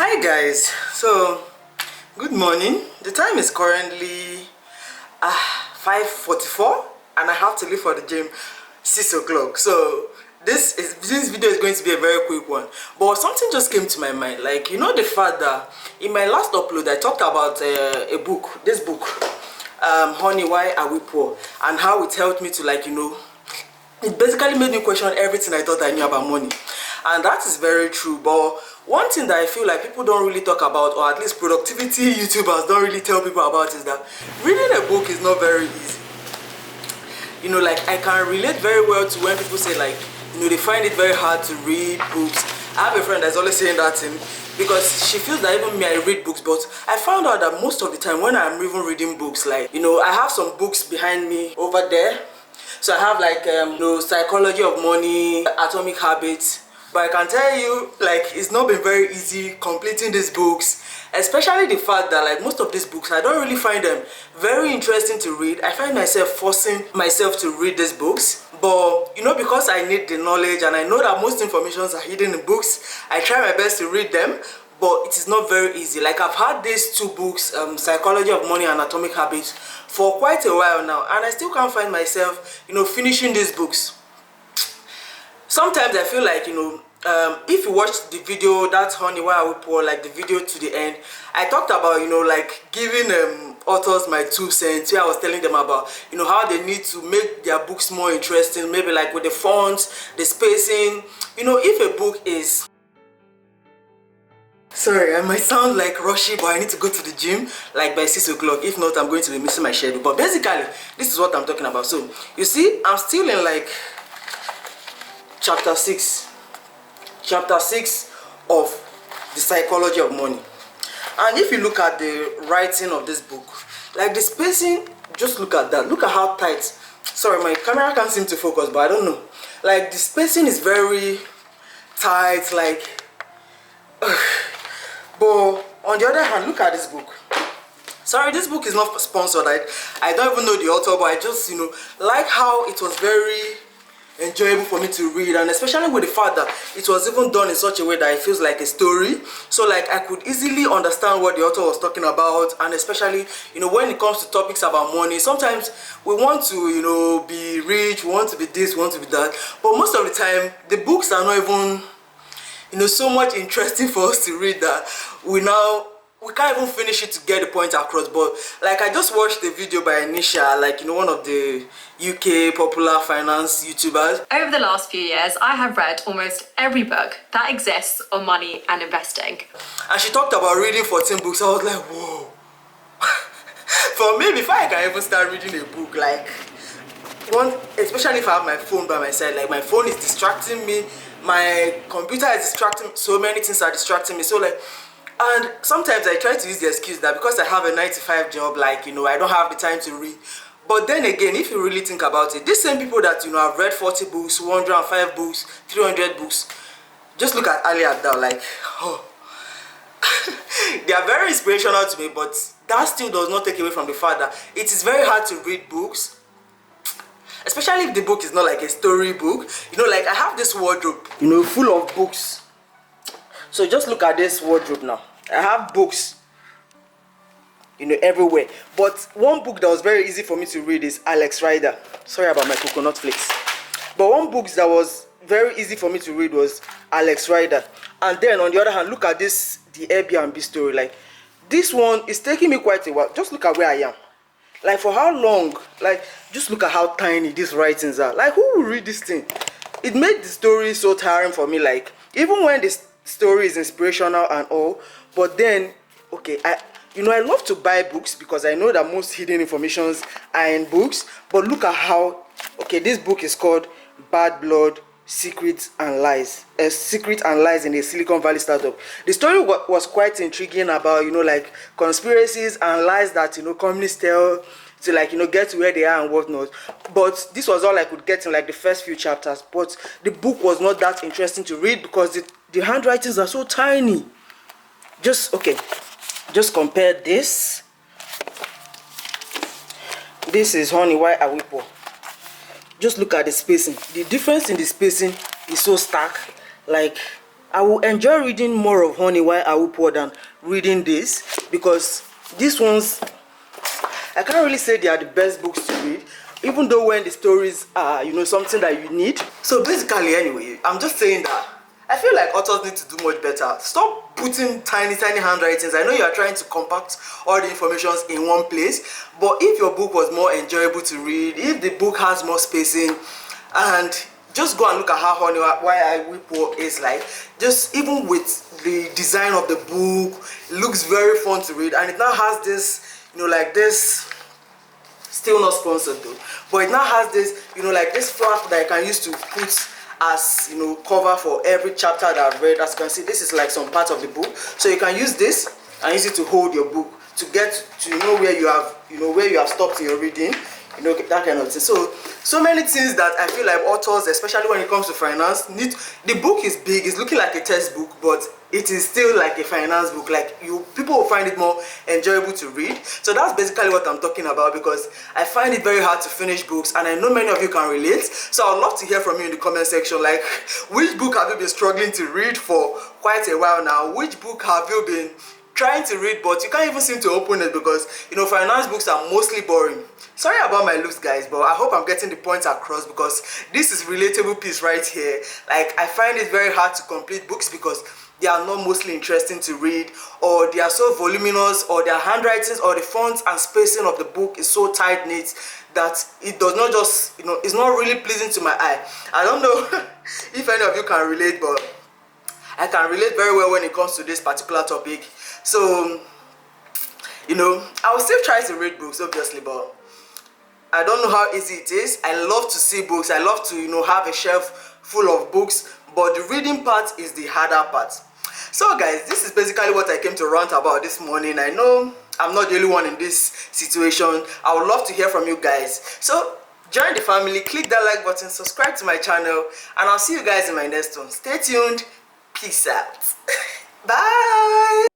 Hi guys, so good morning. The time is currently 5:44 and I have to leave for the gym 6 o'clock. So this video is going to be a very quick one, but something just came to my mind. Like, you know, the fact that in my last upload I talked about a book, this book, Honey, Why Are We Poor, and how it helped me to, like, you know, it basically made me question everything I thought I knew about money. And that is very true. But one thing that I feel like people don't really talk about, or at least productivity YouTubers don't really tell people about, is that reading a book is not very easy. You know, like, I can relate very well to when people say, like, you know, they find it very hard to read books. I have a friend that's always saying that thing because she feels that even me, I read books, but I found out that most of the time when I'm even reading books, like, you know, I have some books behind me over there. So I have, like, you know, Psychology of Money, Atomic Habits. But I can tell you, like, it's not been very easy completing these books, especially the fact that, like, most of these books, I don't really find them very interesting to read. I find myself forcing myself to read these books. But, you know, because I need the knowledge and I know that most informations are hidden in books, I try my best to read them. But it is not very easy. Like, I've had these two books, Psychology of Money and Atomic Habits, for quite a while now, and I still can't find myself, you know, finishing these books. Sometimes I feel like, you know, if you watch the video, that's Honey, Why Are We Poor, like the video to the end, I talked about, you know, like, giving authors my 2 cents, where I was telling them about, you know, how they need to make their books more interesting, maybe like with the fonts, the spacing. You know, if a book is... Sorry, I might sound like rushy, but I need to go to the gym like by 6 o'clock. If not, I'm going to be missing my schedule. But basically, this is what I'm talking about. So, you see, I'm still in, like, chapter 6 of the Psychology of Money. And if you look at the writing of this book, like, the spacing, just look at that. Look at how tight. Sorry, my camera can't seem to focus, but I don't know. Like, the spacing is very tight, like... But on the other hand, look at this book. Sorry, this book is not sponsored. I don't even know the author, but I just, you know, like how it was very enjoyable for me to read, and especially with the fact that it was even done in such a way that it feels like a story. So, like, I could easily understand what the author was talking about. And especially, you know, when it comes to topics about money, sometimes we want to, you know, be rich, we want to be this, we want to be that, but most of the time the books are not even, you know, so much interesting for us to read that we can't even finish it to get the point across. But, like, I just watched the video by Nisha, like, you know, one of the UK popular finance YouTubers. Over the last few years, I have read almost every book that exists on money and investing. And she talked about reading 14 books. I was like, whoa. For me, before I can even start reading a book, like, especially if I have my phone by my side, like, my phone is distracting me, my computer is distracting me, so many things are distracting me. So, like, and sometimes I try to use the excuse that because I have a 9-to-5 job, like, you know, I don't have the time to read. But then again, if you really think about it, these same people that, you know, have read 40 books, 105 books, 300 books, just look at Ali Abdal, like, oh. They are very inspirational to me, but that still does not take away from the fact that it is very hard to read books, especially if the book is not like a story book. You know, like, I have this wardrobe, you know, full of books. So just look at this wardrobe now. I have books, you know, everywhere. But one book that was very easy for me to read is Alex Rider. Sorry about my coconut flakes. But one book that was very easy for me to read was Alex Rider. And then on the other hand, look at this, the Airbnb story. Like, this one is taking me quite a while. Just look at where I am. Like, for how long? Like, just look at how tiny these writings are. Like, who will read this thing? It made the story so tiring for me. Like, even when this story is inspirational and all, but then, okay, you know, I love to buy books because I know that most hidden informations are in books. But look at how, okay, this book is called Bad Blood, Secrets and Lies. Secret and Lies in a Silicon Valley Startup. The story was quite intriguing about, you know, like, conspiracies and lies that, you know, companies tell to, like, you know, get to where they are and whatnot. But this was all I could get in, like, the first few chapters. But the book was not that interesting to read because the handwritings are so tiny. Just compare this. This is Honey, Why Are We Poor. Just look at the spacing. The difference in the spacing is so stark. Like, I will enjoy reading more of Honey While I Will Pour than reading this, because these ones, I can't really say they are the best books to read, even though when the stories are, you know, something that you need. So basically, anyway, I'm just saying that I feel like authors need to do much better. Stop putting tiny handwritings. I know you are trying to compact all the information in one place, but if your book was more enjoyable to read, if the book has more spacing, and just go and look at how Honey Why I Will Pour is like. Just even with the design of the book, it looks very fun to read, and it now has this, you know, like this, still not sponsored though, but it now has this, you know, like this flap that I can use to put as, you know, cover for every chapter that I've read. As you can see, this is like some part of the book, so you can use this and use it to hold your book to get to, you know, where you have, you know, where you have stopped in your reading, you know, that kind of thing. So many things that I feel like authors, especially when it comes to finance, need. The book is big, it's looking like a textbook, but it is still like a finance book. Like, people will find it more enjoyable to read. So that's basically what I'm talking about, because I find it very hard to finish books, and I know many of you can relate. So I'd love to hear from you in the comment section, like, which book have you been struggling to read for quite a while now? Which book have you been trying to read but you can't even seem to open it, because, you know, finance books are mostly boring. Sorry about my looks, guys, but I hope I'm getting the point across, because this is relatable piece right here. Like, I find it very hard to complete books because they are not mostly interesting to read, or they are so voluminous, or their handwritings or the fonts and spacing of the book is so tight knit that it does not just, you know, it's not really pleasing to my eye. I don't know if any of you can relate, but I can relate very well when it comes to this particular topic. So, you know, I will still try to read books, obviously, but I don't know how easy it is. I love to see books. I love to, you know, have a shelf full of books, but the reading part is the harder part. So guys, this is basically what I came to rant about this morning. I know I'm not the only one in this situation. I would love to hear from you guys. So join the family, click that like button, subscribe to my channel, and I'll see you guys in my next one. Stay tuned. Peace out. Bye.